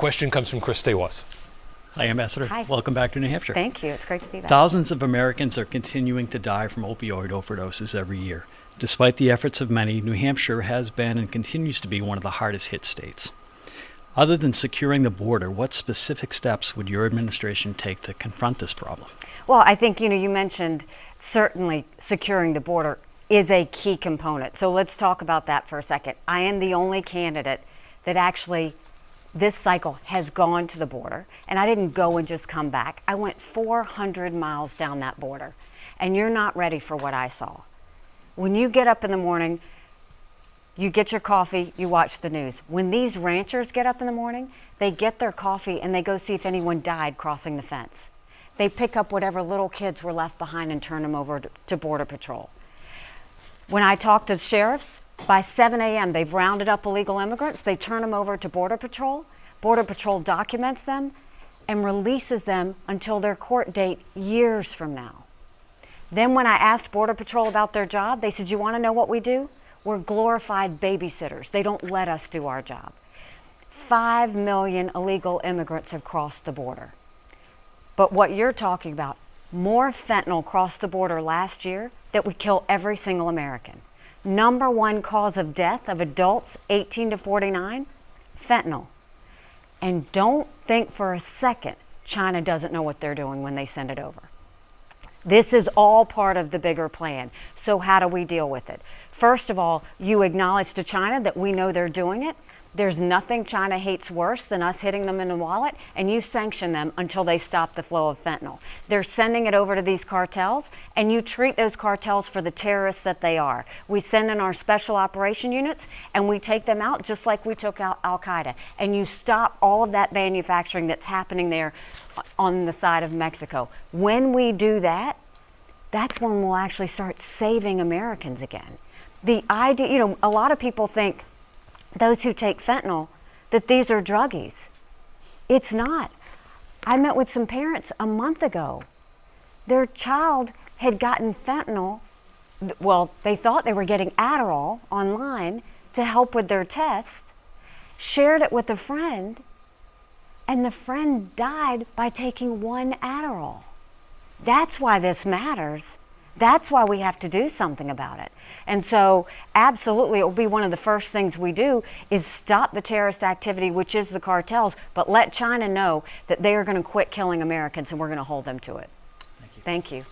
question comes from Chris Stawas. Hi, Ambassador. Hi. Welcome back to New Hampshire. Thank you. It's great to be back. Thousands of Americans are continuing to die from opioid overdoses every year. Despite the efforts of many, New Hampshire has been and continues to be one of the hardest hit states. Other than securing the border, what specific steps would your administration take to confront this problem? Well, I think, you mentioned certainly securing the border is a key component. So let's talk about that for a second. I am the only candidate that actually this cycle has gone to the border, and I didn't go and just come back. I went 400 miles down that border, and you're not ready for what I saw. When you get up in the morning, you get your coffee, you watch the news. When these ranchers get up in the morning, they get their coffee and they go see if anyone died crossing the fence. They pick up whatever little kids were left behind and turn them over to Border Patrol. When I talk to sheriffs, by 7 a.m., they've rounded up illegal immigrants. They turn them over to Border Patrol. Border Patrol documents them and releases them until their court date years from now. Then when I asked Border Patrol about their job, they said, you want to know what we do? We're glorified babysitters. They don't let us do our job. 5 million illegal immigrants have crossed the border. But what you're talking about, more fentanyl crossed the border last year that would kill every single American. Number one cause of death of adults 18 to 49, fentanyl. And don't think for a second China doesn't know what they're doing when they send it over. This is all part of the bigger plan. So how do we deal with it? First of all, you acknowledge to China that we know they're doing it. There's nothing China hates worse than us hitting them in the wallet, and you sanction them until they stop the flow of fentanyl. They're sending it over to these cartels, and you treat those cartels for the terrorists that they are. We send in our special operation units, and we take them out just like we took out Al-Qaeda. And you stop all of that manufacturing that's happening there on the side of Mexico. When we do that, that's when we'll actually start saving Americans again. The idea, a lot of people think, those who take fentanyl, that these are druggies. It's not. I met with some parents a month ago. Their child had gotten fentanyl. Well, they thought they were getting Adderall online to help with their tests, shared it with a friend, and the friend died by taking one Adderall. That's why this matters. That's why we have to do something about it. And so absolutely, it will be one of the first things we do is stop the terrorist activity, which is the cartels, but let China know that they are going to quit killing Americans and we're going to hold them to it. Thank you. Thank you.